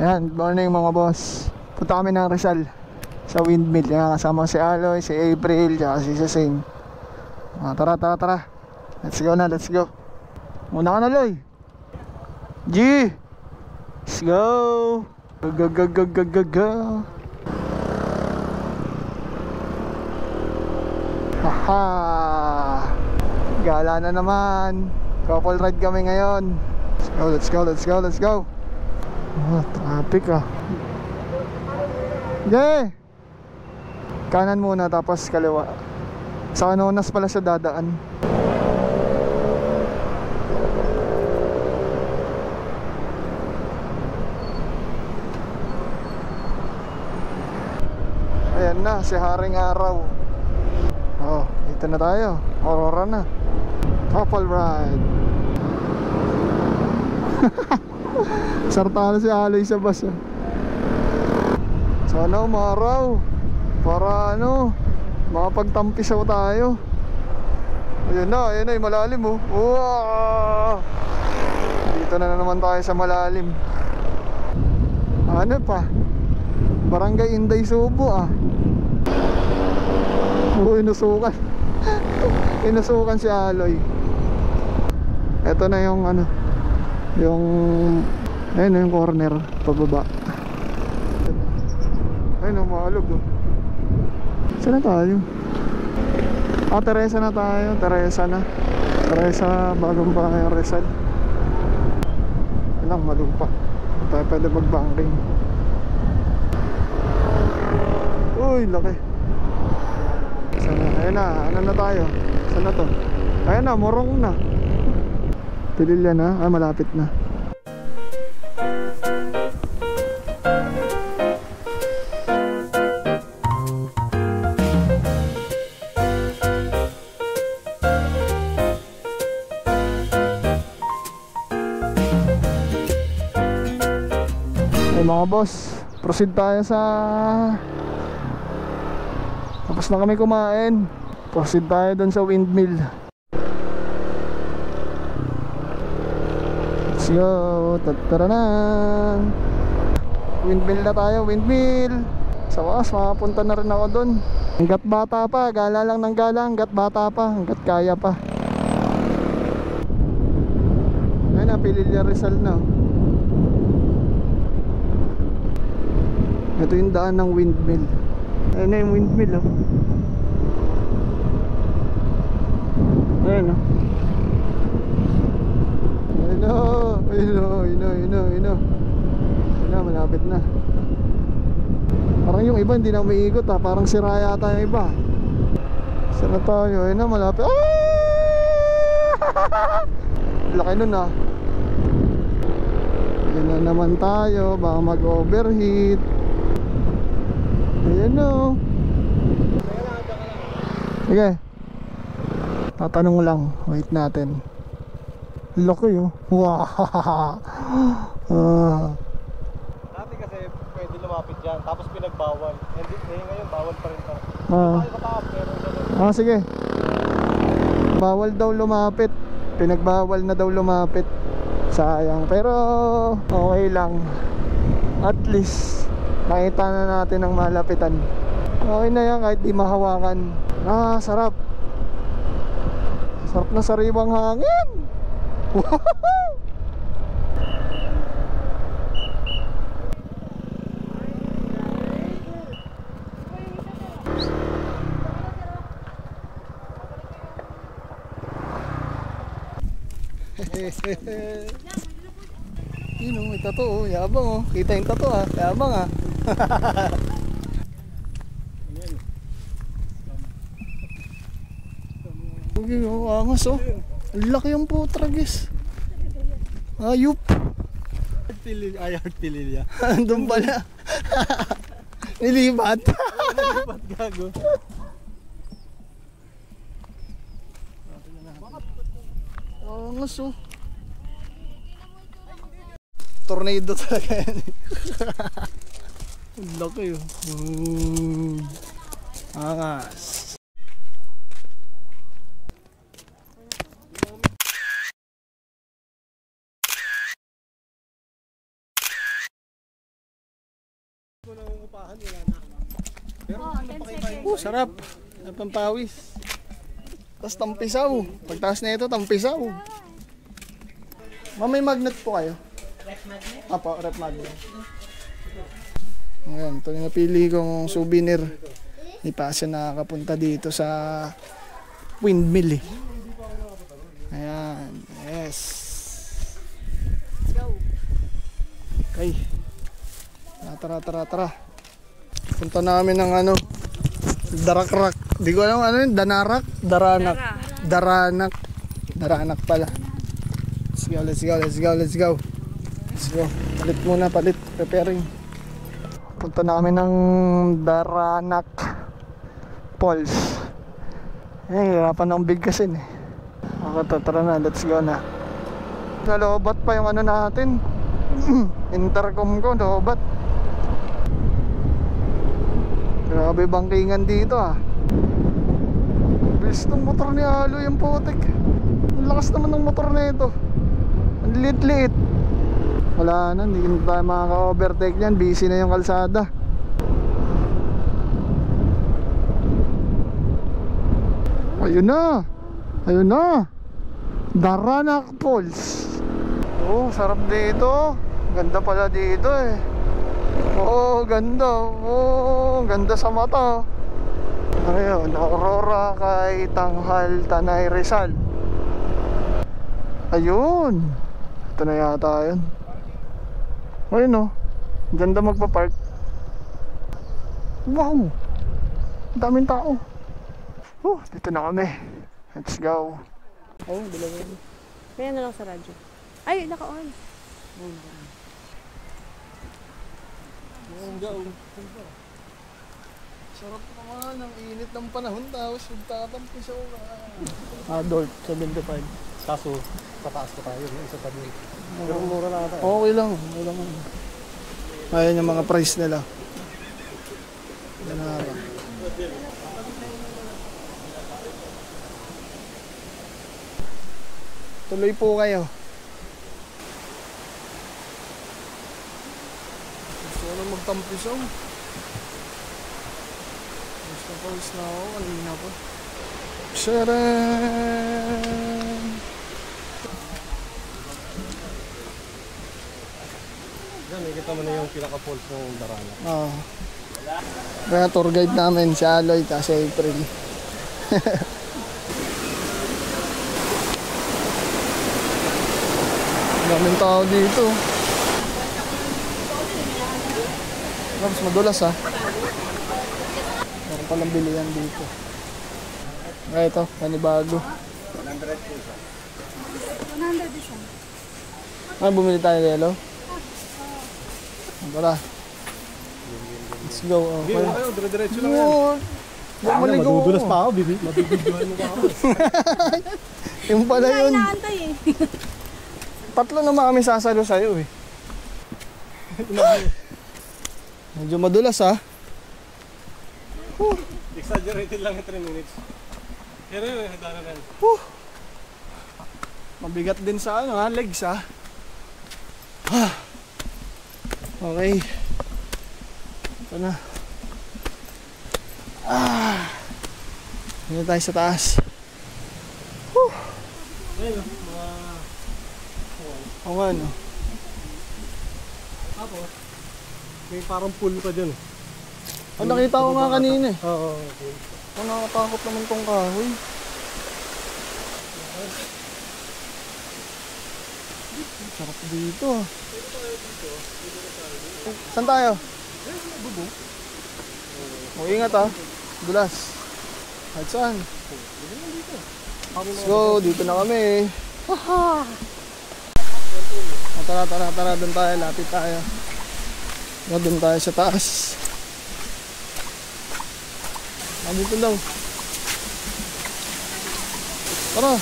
Ayan, good morning mga boss. Punta kami ng Rizal sa windmill. Ayan, kasama si Aloy, si April, tsaka si Seseng. Tara. Let's go na, let's go. Muna ka na, Loy. G! Let's go! Go. Haha! Gala na naman. Couple ride kami ngayon. Let's go. Traffic ah. Okay. Kanan muna tapos kaliwa. Sa Anonas pala siya dadaan. Ayan na, si Haring Araw. Oh, dito na tayo. Aurora na. Couple ride. Sartalo si Aloy sa bus ah. Sana umaraw para makapagtampisaw tayo. Ayun na, yung malalim oh. Wow! Dito na naman tayo sa malalim. Ano pa? Barangay Inday Subo ah. Inusukan. Inusukan si Aloy. Ito na yung ayun yung corner pababa. Ayun ang maalog oh. Saan na tayo? Teresa na tayo. Teresa bagong bahay Rizal. Yun lang, malupa. Tayo pwede mag-banking. Uy, laki. Sana, ayun na, ano na tayo? Saan na to? Ayun na, Morong na. Pililya na, malapit na. Ay mga boss, proceed tayo sa... Tapos na kami kumain. Proceed tayo dun sa windmill. Let's go. Tataranan. Windmill na tayo, windmill. Sa wakas, makapunta na rin ako dun. Hanggat bata pa, gala lang ng gala. Hanggat bata pa, hanggat kaya pa. Ayun na, Pililya Rizal na. Ito yung daan ng windmill. Ayun na yung windmill oh. Ayun oh. Ayun na, malapit na. Parang yung iba hindi na umiikot ah. Parang sira yata yung iba. Saan na tayo? Ayun na, malapit. Laki nun ah. Ayun na naman tayo. Baka mag-overheat. Ayan o. Sige. Tatanong lang. Wait natin. Laki oh. Wow. Dati kasi pwede lumapit dyan. Tapos pinagbawal. Ngayon bawal pa rin pa. Sige. Bawal daw lumapit. Pinagbawal na daw lumapit. Sayang. Pero okay lang. At least nakita na natin ang malapitan. Okay na yan kahit di mahawakan. Sarap. Sarap na sariwang hangin. Yun o, may tato oh. Yabang oh. Kita yung tato ah. Yabang ah. Okay oh, angas oh. Laki yung putra guys. Ayup. Ayart Pililya. Andun pala. Nilipat. Nilipat gago. Angas oh. Tornado talaga yan. Ang laki oh. Angas. Sarap. Pampawis. Tapos tampisaw. Pagtaas na ito, tampisaw. May magnet po kayo? Rep magnet? Apo, rep magnet. Ayan, ito yung napili kong souvenir. Hindi pa siya nakakapunta dito sa windmill eh. Ayan, yes. Okay. Tara. Punta namin ng ano, Darakrak. Di ko alam ano yun, Danarak? Daranak pala. Let's go. Palit muna, preparing. Punta namin ng Daranak Falls. Hirapan ng bigkasin eh. Tara na, let's go na. Nalobat pa yung ano natin. Intercom ko, lobat. Grabe bangkingan dito ah. Bilis ng motor ni Alo yung putik. Ang lakas naman ng motor na ito. Ang liit. Wala na, hindi na tayo makaka-overtake yan. Busy na yung kalsada. Ayun na. Daranak Falls. Oh, sarap dito. Ganda pala dito eh. Oh, ganda sa mata. Ayun, Aurora kay Tanghal, Tanay, Rizal. Ayun. Ito na yata yun. Ayun oh. Ganda magpa-park. Wow. Daming tao. Dito na kami. Let's go. Oh, dalawa. Kaya na lang sa radyo. Ay, naka-on. Sarap naman ang init ng panahon tapos magtatampi siya. Adult 75. Kaso, pataas pa tayo. Isa tabi. Pero mura na ata. Okay lang. Ayan yung mga price nila. Danara. Tuloy po kayo. Gusto ko lang magtampisaw. Pawis na ako, kanina pa. Sharan! Diyan, nakikita mo na yung pinaka-falls ng Daranak. Oo. Kaya tour guide namin si Aloy at si April. Daming tao dito. Mas madulas ha. Meron palang bilihan dito. Ito, panibago. 100 isa. Bumili tayo ng yellow? Tara. Let's go. Hindi mo kayo, dire-diretso lang yan. Maligo ako. Madudulas pa ako, mabibidyohan mo pa ako. Yung pala yun. Inaantay eh. Tatlo naman kami sasalo sa'yo eh. Medyo madulas ha. Exaggerated lang yung 3 minutes. Pero yun, hagdanan na yan. Mabigat din sa ano ha, legs ha. Okay. Ito na. Dito tayo sa taas. Ayun, mga... O nga no. Tapos, may parang pool pa dyan eh. Nakita ko nga kanina eh. Oo, okay. Nakakatakot naman tong kahoy. Sarap dito ah. Saan tayo? Ingat ah. Dulas. Kahit saan? Let's go. Dito na kami. Tara. Doon tayo. Lapit tayo. Doon tayo sa taas. Dito daw. Tara.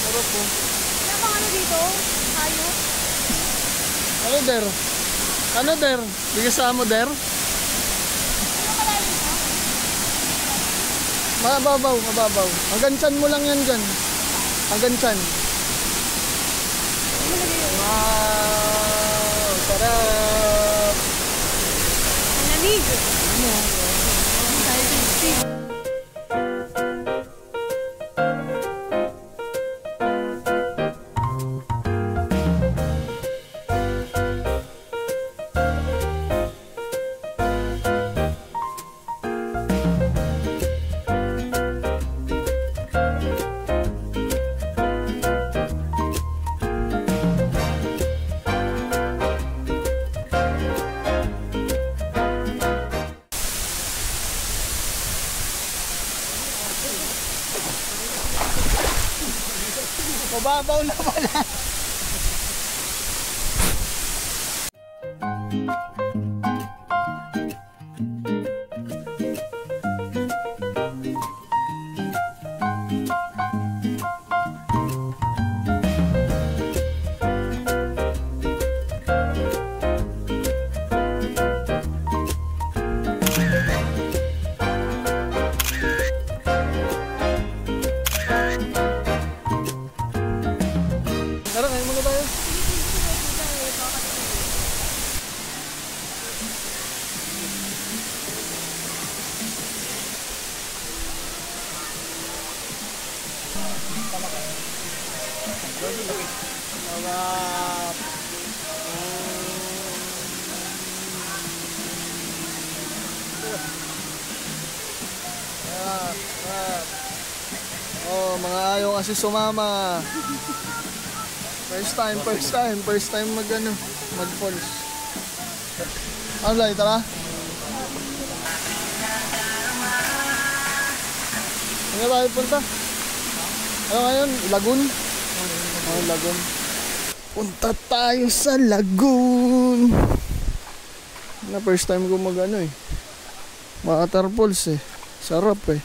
Sarap po. Ano, Der? Ano, Der? Bigas mo, Der? Mababaw, mababaw. Hanggang tiyan mo lang yan dyan. Hanggang tiyan. Wow! Sarap! Ang lamig. Mababaw na pala. Tara, kain muna tayo. Sarap. Oh, mga ayaw kasi sumama. First time mag-falls. Ano lang, tara? Ano tayo punta? Ano ngayon? Lagoon? Oh, Lagoon. Punta tayo sa Lagoon. Na first time ko waterfalls eh. Sarap eh.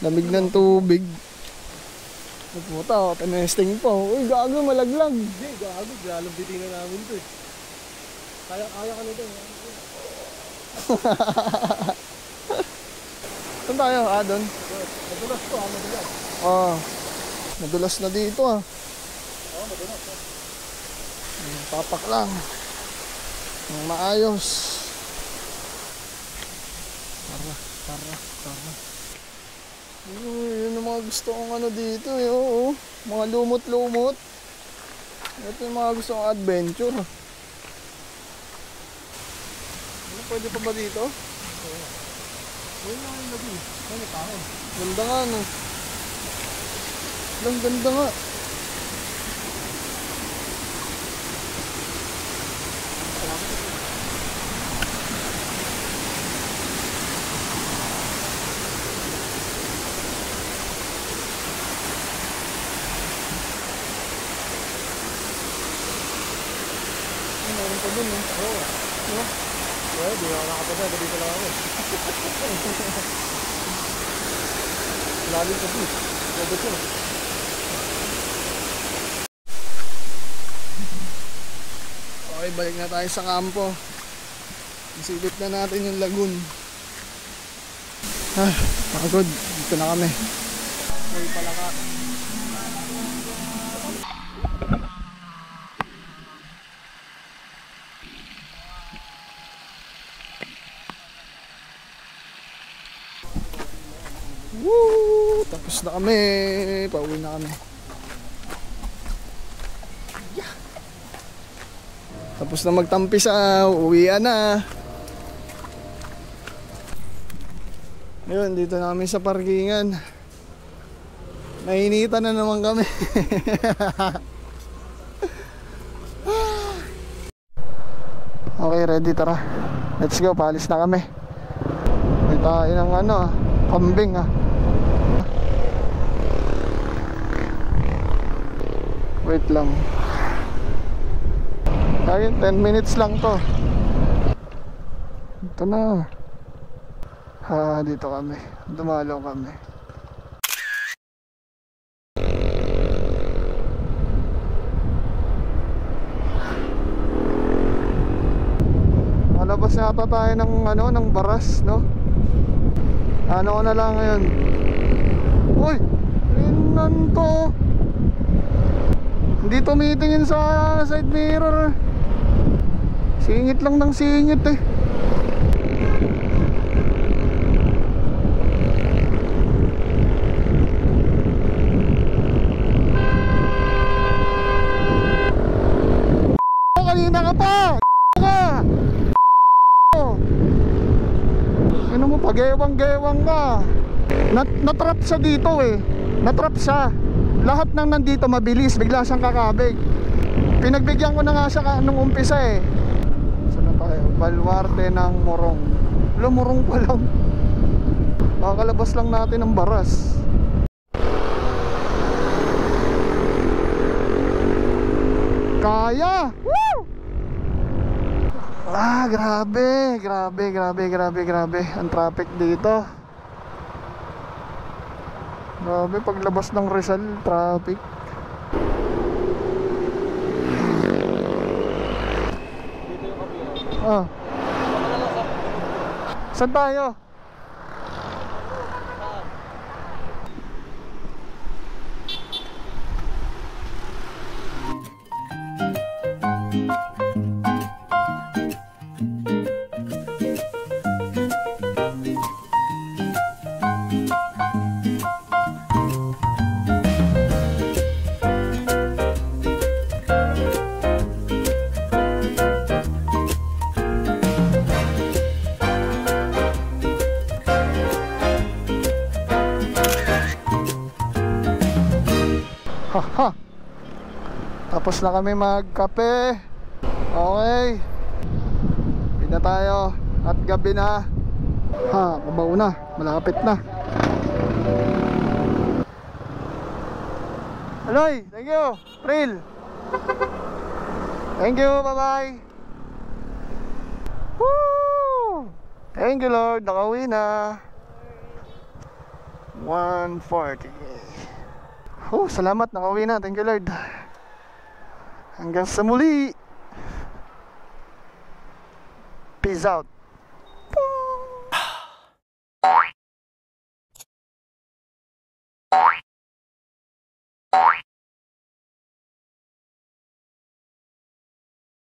Lamig ng tubig. Puta, tinesting pa. Uy, gago, malaglag. Hindi, gago. Lalambitin na namin ito eh. Kaya ka nito. Saan tayo? Doon? Madulas to, madulas. Madulas na dito Madulas. Papak lang. Maayos. Tara. Yun ang mga gusto kong dito eh. Oo. Mga lumot-lumot. Ito yung mga gusto kong adventure. Pwede pa ba dito? Ayun na yung labi. Ano tao? Ganda nga Ganda nga. Meron pa dun Oo. Di ako nakapasa. Dito lang ako. Lalim pa dito. Labot yun. Okay, balik na tayo sa kampo. Isilip na natin yung lagoon. Pagod. Dito na kami. May palaka. Woo! Tapos na kami. Pauwi na kami. Tapos na magtampisaw. Uwian na. Ngayon, dito na kami sa parkingan. Nainitan na naman kami. Okay, ready, tara. Let's go, paalis na kami. May tayo ng kambing Wait lang. Ayun, 10 minutes lang to. Ito na. Dito kami. Dumalaw kami. Lalabas na ata tayo ng ano, ng Baras, no? Ano ko na lang ngayon. Uy! Inan to. Hindi tumitingin sa side mirror. Singit lang ng singit eh. Kanina ka pa! Ano mo, pagewang-gewang ka. Natrap siya dito eh. Natrap siya. Lahat ng nandito mabilis, bigla siyang kakabig. Pinagbigyan ko na nga siya nung umpisa eh. Saan na tayo? Baluarte ng Morong. Wala, Morong pa lang. Makakalabas lang natin ng Baras. Kaya! Woo! Ah, grabe. Ang traffic dito. Grabe, paglabas ng Rizal, traffic. Dito yung kabila. Ah. Saan tayo? Haha. Tapos na kami magkape. Okay. Uwi na tayo. At gabi na. Ha, mabaw na. Malapit na. Aloy, thank you. April. Thank you, bye-bye. Woo! Thank you, Lord. Nakauwi na. 140. Oh, salamat, nakauwi na. Thank you, Lord. Hanggang sa muli. Peace out.